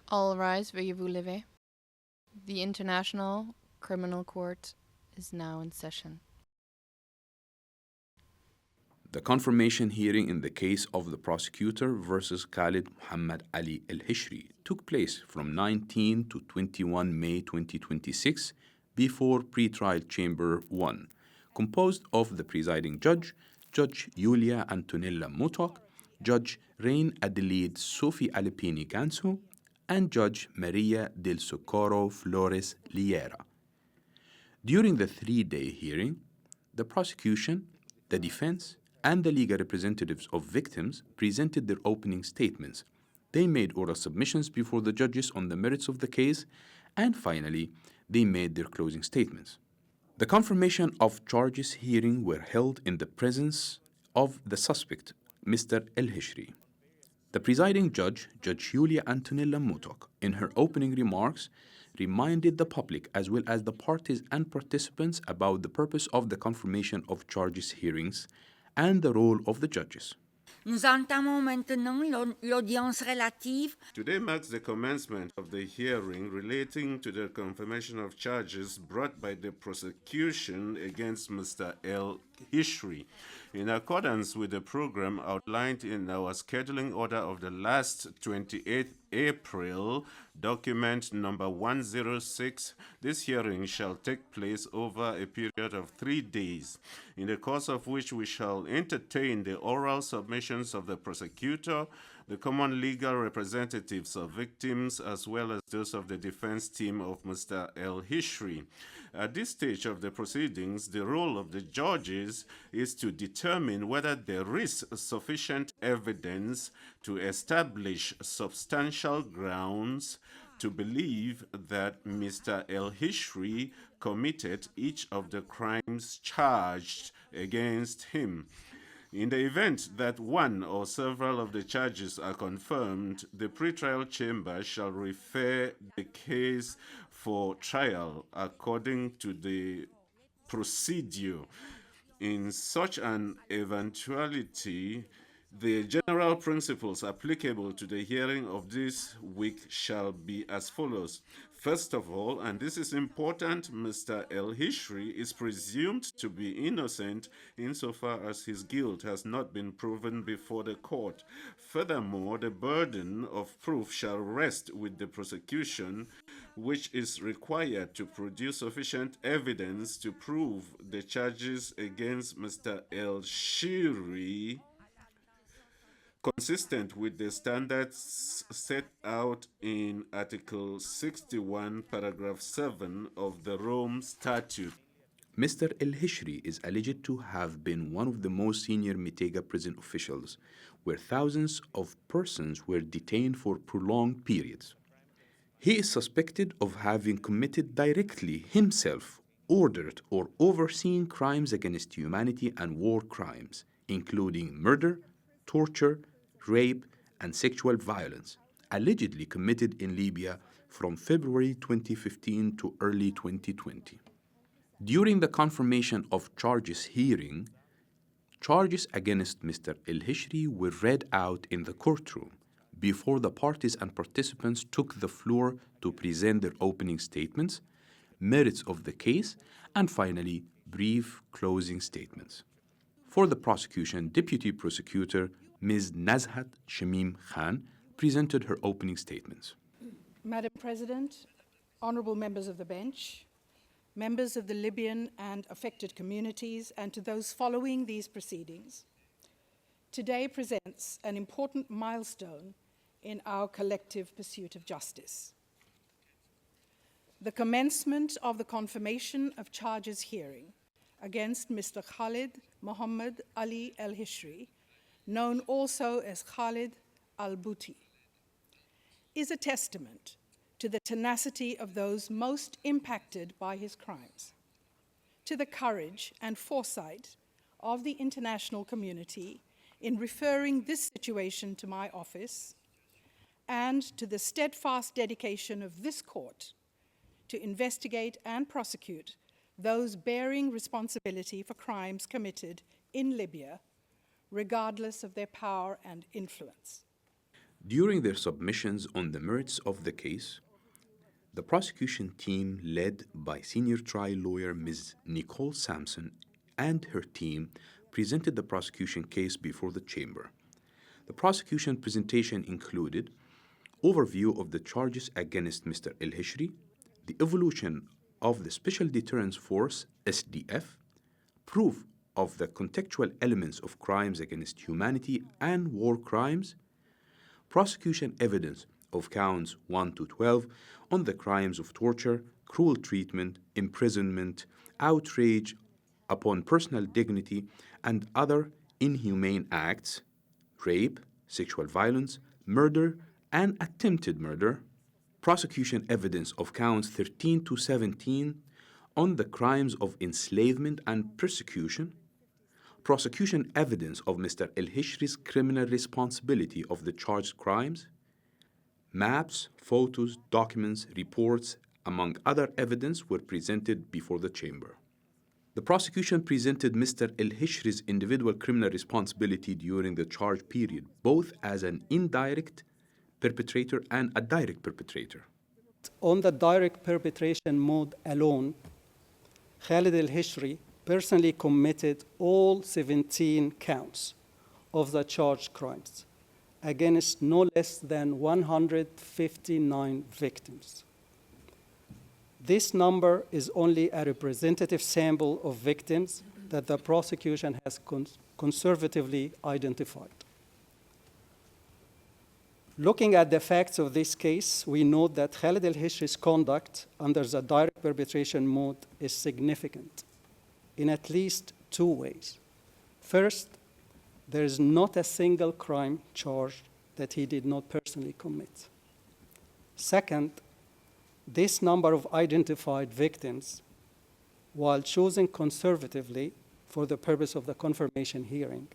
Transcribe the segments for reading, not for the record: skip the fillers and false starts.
All rise, veuillez vous lever. The International Criminal Court is now in session. The confirmation hearing in the case of the prosecutor versus Khalid Muhammad Ali al-Hishri took place from 19 to 21 May 2026 before pretrial chamber 1, composed of the presiding judge, Judge Yulia Antonella Mutok, Judge Rain Adelaide Sophie Alipini Ganso, and Judge Maria del Socorro Flores Liera. During the three-day hearing, the prosecution, the defense, and the legal representatives of victims presented their opening statements. They made oral submissions before the judges on the merits of the case, and finally, they made their closing statements. The confirmation of charges hearing were held in the presence of the suspect, Mr. El-Hishri. The presiding judge, Judge Julia Antonella Mutok, in her opening remarks, reminded the public as well as the parties and participants about the purpose of the confirmation of charges hearings and the role of the judges. Nous entamons maintenant l'audience relative. Today marks the commencement of the hearing relating to the confirmation of charges brought by the prosecution against Mr. El-Hishri. In accordance with the program outlined in our scheduling order of the last 28th April, document number 106, this hearing shall take place over a period of 3 days, in the course of which we shall entertain the oral submissions of the prosecutor, the common legal representatives of victims, as well as those of the defense team of Mr. El-Hishri. At this stage of the proceedings, the role of the judges is to determine whether there is sufficient evidence to establish substantial grounds to believe that Mr. El-Hishri committed each of the crimes charged against him. In the event that one or several of the charges are confirmed, the pretrial chamber shall refer the case for trial according to the procedure. In such an eventuality, the general principles applicable to the hearing of this week shall be as follows. First of all, and this is important, Mr. El-Hishri is presumed to be innocent insofar as his guilt has not been proven before the court. Furthermore, the burden of proof shall rest with the prosecution, which is required to produce sufficient evidence to prove the charges against Mr. El-Hishri consistent with the standards set out in Article 61, Paragraph 7 of the Rome Statute. Mr. El-Hishri is alleged to have been one of the most senior Mitega prison officials, where thousands of persons were detained for prolonged periods. He is suspected of having committed directly himself, ordered or overseen crimes against humanity and war crimes, including murder, torture, rape, and sexual violence, allegedly committed in Libya from February 2015 to early 2020. During the confirmation of charges hearing, charges against Mr. El-Hishri were read out in the courtroom before the parties and participants took the floor to present their opening statements, merits of the case, and finally, brief closing statements. For the prosecution, Deputy Prosecutor Ms. Nazhat Shamim Khan presented her opening statements. Madam President, honorable members of the bench, members of the Libyan and affected communities, and to those following these proceedings, today presents an important milestone in our collective pursuit of justice. The commencement of the confirmation of charges hearing against Mr. Khalid Muhammad Ali El-Hishri, known also as Khalid al-Bouti, is a testament to the tenacity of those most impacted by his crimes, to the courage and foresight of the international community in referring this situation to my office, and to the steadfast dedication of this court to investigate and prosecute those bearing responsibility for crimes committed in Libya, regardless of their power and influence. During their submissions on the merits of the case, the prosecution team, led by senior trial lawyer Ms. Nicole Sampson and her team, presented the prosecution case before the chamber. The prosecution presentation included overview of the charges against Mr. El-Hishri, the evolution of the Special Deterrence Force, SDF, proof of the contextual elements of crimes against humanity and war crimes, prosecution evidence of counts 1 to 12 on the crimes of torture, cruel treatment, imprisonment, outrage upon personal dignity, and other inhumane acts, rape, sexual violence, murder, and attempted murder, prosecution evidence of counts 13 to 17 on the crimes of enslavement and persecution, prosecution evidence of Mr. El-Hishri's criminal responsibility of the charged crimes, maps, photos, documents, reports, among other evidence were presented before the chamber. The prosecution presented Mr. El-Hishri's individual criminal responsibility during the charge period, both as an indirect perpetrator and a direct perpetrator. On the direct perpetration mode alone, Khalid El-Hishri personally committed all 17 counts of the charged crimes against no less than 159 victims. This number is only a representative sample of victims that the prosecution has conservatively identified. Looking at the facts of this case, we note that Khalid El-Hishri's conduct under the direct perpetration mode is significant in at least two ways. First, there is not a single crime charged that he did not personally commit. Second, this number of identified victims, while chosen conservatively for the purpose of the confirmation hearing,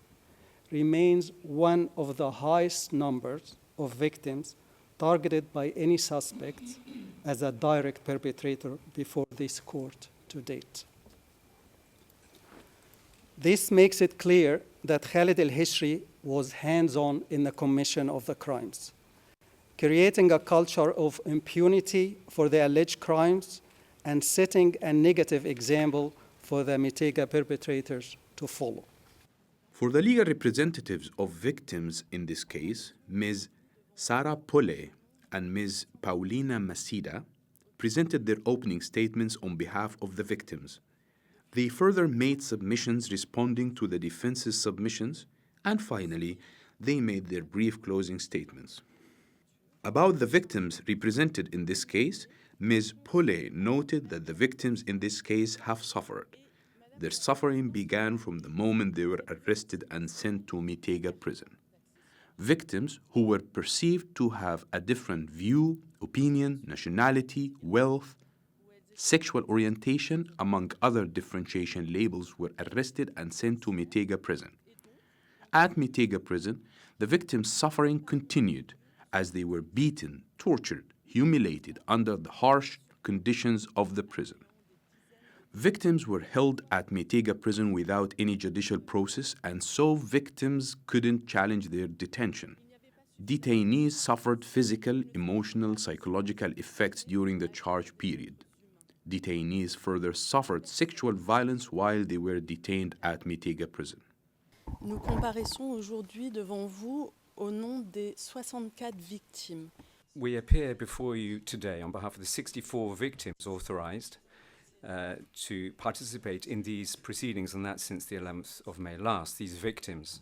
remains one of the highest numbers of victims targeted by any suspect as a direct perpetrator before this court to date. This makes it clear that Khalid El-Hishri was hands-on in the commission of the crimes, creating a culture of impunity for the alleged crimes and setting a negative example for the Mitega perpetrators to follow. For the legal representatives of victims in this case, Ms. Sarah Pole and Ms. Paulina Masida presented their opening statements on behalf of the victims. They further made submissions responding to the defense's submissions, and finally, they made their brief closing statements. About the victims represented in this case, Ms. Pole noted that the victims in this case have suffered. Their suffering began from the moment they were arrested and sent to Mitega prison. Victims who were perceived to have a different view, opinion, nationality, wealth, sexual orientation, among other differentiation labels, were arrested and sent to Mitega prison. At Mitega prison, the victims' suffering continued as they were beaten, tortured, humiliated under the harsh conditions of the prison. Victims were held at Mitega prison without any judicial process, and so victims couldn't challenge their detention. Detainees suffered physical, emotional, psychological effects during the charge period. Detainees further suffered sexual violence while they were detained at Mitega prison. Nous comparaissons aujourd'hui devant vous au nom des 64 victimes. We appear before you today on behalf of the 64 victims authorized to participate in these proceedings, and that's since the 11th of May last. These victims,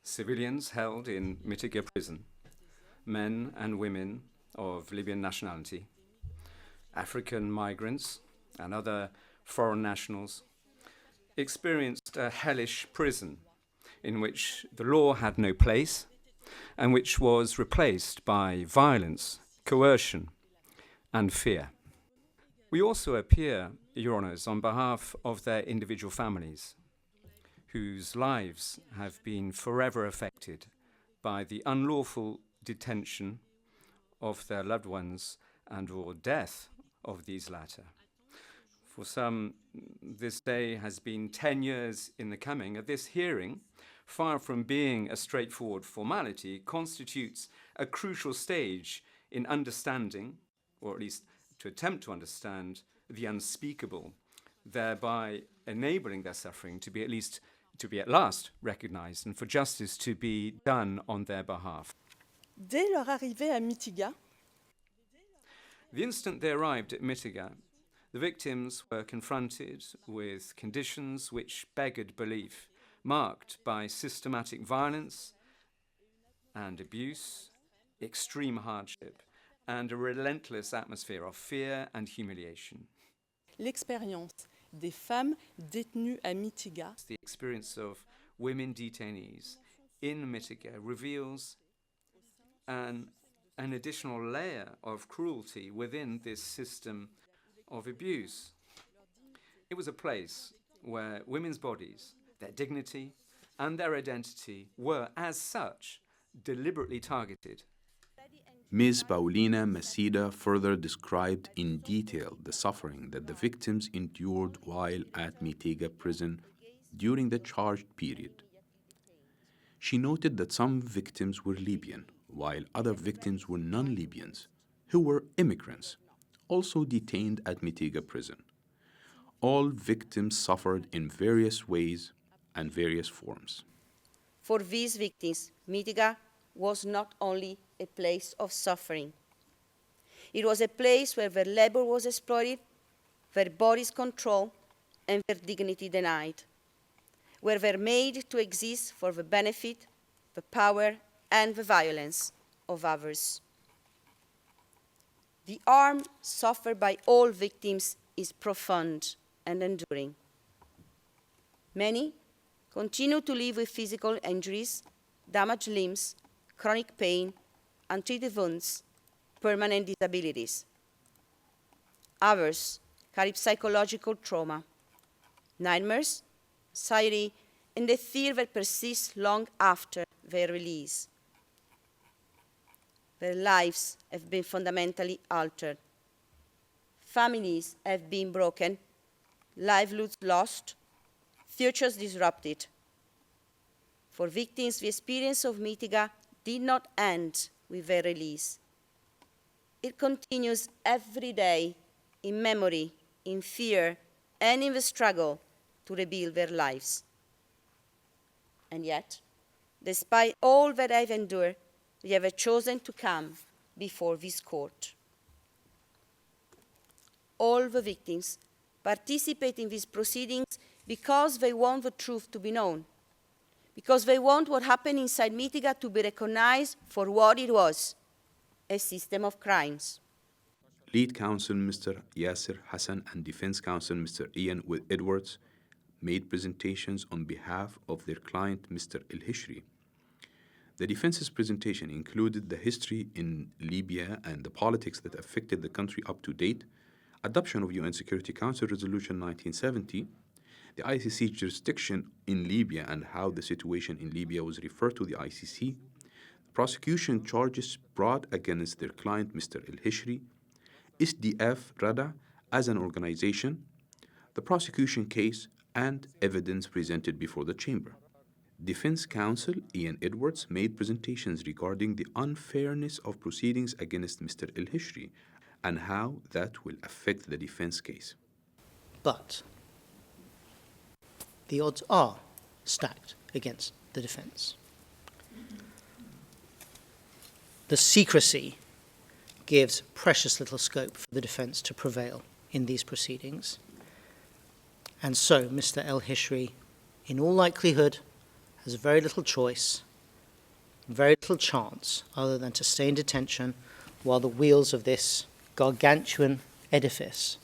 civilians held in Mitega prison, men and women of Libyan nationality, African migrants and other foreign nationals, experienced a hellish prison in which the law had no place and which was replaced by violence, coercion, and fear. We also appear, Your Honours, on behalf of their individual families, whose lives have been forever affected by the unlawful detention of their loved ones and or death of these latter. For some, this day has been 10 years in the coming. At this hearing, far from being a straightforward formality, constitutes a crucial stage in understanding, or at least to attempt to understand, the unspeakable, thereby enabling their suffering to be at last recognized and for justice to be done on their behalf. Dès leur arrivée à Mitiga, The instant they arrived at Mitiga, the victims were confronted with conditions which beggared belief, marked by systematic violence and abuse, extreme hardship, and a relentless atmosphere of fear and humiliation. l'expérience des femmes détenues à Mitiga The experience of women detainees in Mitiga reveals an additional layer of cruelty within this system of abuse. It was a place where women's bodies, their dignity, and their identity were, as such, deliberately targeted. Ms. Paulina Masida further described in detail the suffering that the victims endured while at Mitiga prison during the charged period. She noted that some victims were Libyan, while other victims were non-Libyans, who were immigrants, also detained at Mitiga prison. All victims suffered in various ways and various forms. For these victims, Mitiga was not only a place of suffering. It was a place where their labor was exploited, their bodies controlled, and their dignity denied, where they were made to exist for the benefit, the power, and the violence of others. The harm suffered by all victims is profound and enduring. Many continue to live with physical injuries, damaged limbs, chronic pain, untreated wounds, permanent disabilities. Others carry psychological trauma, nightmares, anxiety, and the fear that persists long after their release. Their lives have been fundamentally altered. Families have been broken, livelihoods lost, futures disrupted. For victims, the experience of Mitiga did not end with their release. It continues every day in memory, in fear, and in the struggle to rebuild their lives. And yet, despite all that I've endured, they have chosen to come before this court. All the victims participate in these proceedings because they want the truth to be known, because they want what happened inside Mitiga to be recognized for what it was, a system of crimes. Lead counsel Mr. Yasser Hassan and defense counsel Mr. Ian Edwards made presentations on behalf of their client Mr. El-Hishri. The defense's presentation included the history in Libya and the politics that affected the country up to date, adoption of UN Security Council Resolution 1970, the ICC jurisdiction in Libya and how the situation in Libya was referred to the ICC, the prosecution charges brought against their client Mr. El-Hishri, SDF Rada as an organization, the prosecution case, and evidence presented before the chamber. Defense counsel Ian Edwards made presentations regarding the unfairness of proceedings against Mr. El-Hishri and how that will affect the defense case. But the odds are stacked against the defense. The secrecy gives precious little scope for the defense to prevail in these proceedings. And so Mr. El-Hishri, in all likelihood, has very little choice, very little chance other than to stay in detention while the wheels of this gargantuan edifice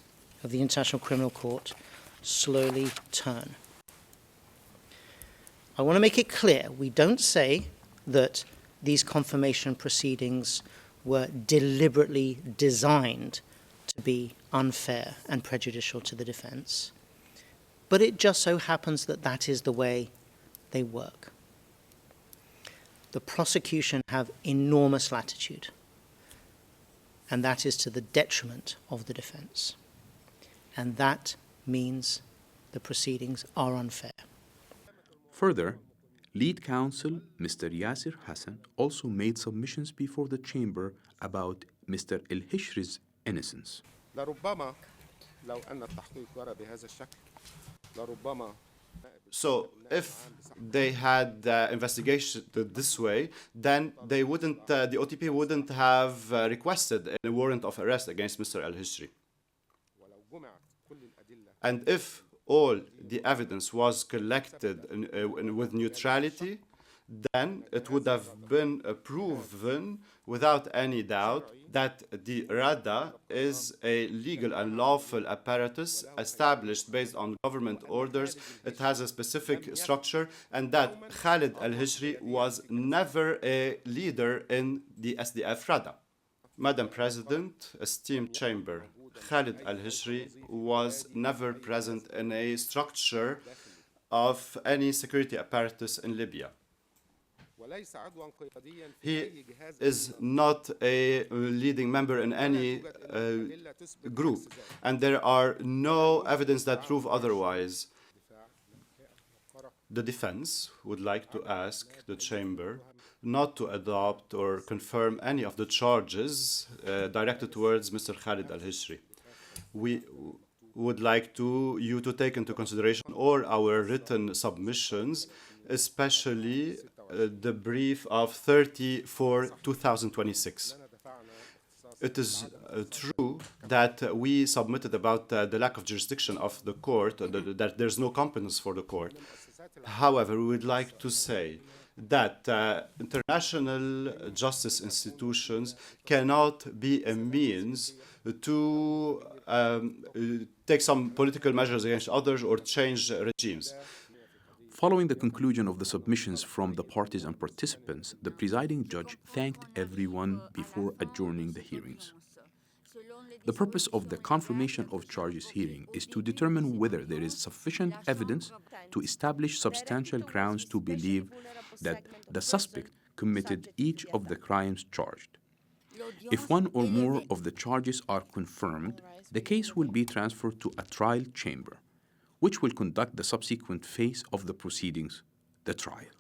of the International Criminal Court slowly turn. I want to make it clear, we don't say that these confirmation proceedings were deliberately designed to be unfair and prejudicial to the defense, but it just so happens that that is the way they work. The prosecution have enormous latitude, and that is to the detriment of the defense. And that means the proceedings are unfair. Further, Lead counsel Mr. Yasir Hassan also made submissions before the chamber about Mr. El-Hishri's innocence. لربما لو أن التحقيق جرى بهذا الشكل لربما So if they had investigated this way, then they wouldn't, the OTP wouldn't have requested a warrant of arrest against Mr. El-Hishri. And if all the evidence was collected with neutrality, then it would have been proven without any doubt that the Rada is a legal and lawful apparatus established based on government orders. It has a specific structure, and that Khalid al-Hishri was never a leader in the SDF Rada. Madam President, esteemed chamber, Khalid al-Hishri was never present in a structure of any security apparatus in Libya. He is not a leading member in any group, and there are no evidence that prove otherwise. The defense would like to ask the chamber not to adopt or confirm any of the charges directed towards Mr. Khalid al-Hishri. We would like you to take into consideration all our written submissions, especially the brief of 30/4/2026. It is true that we submitted about the lack of jurisdiction of the court, that there's no competence for the court. However, we would like to say that international justice institutions cannot be a means to take some political measures against others or change regimes. Following the conclusion of the submissions from the parties and participants, the presiding judge thanked everyone before adjourning the hearings. The purpose of the confirmation of charges hearing is to determine whether there is sufficient evidence to establish substantial grounds to believe that the suspect committed each of the crimes charged. If one or more of the charges are confirmed, the case will be transferred to a trial chamber, which will conduct the subsequent phase of the proceedings, the trial.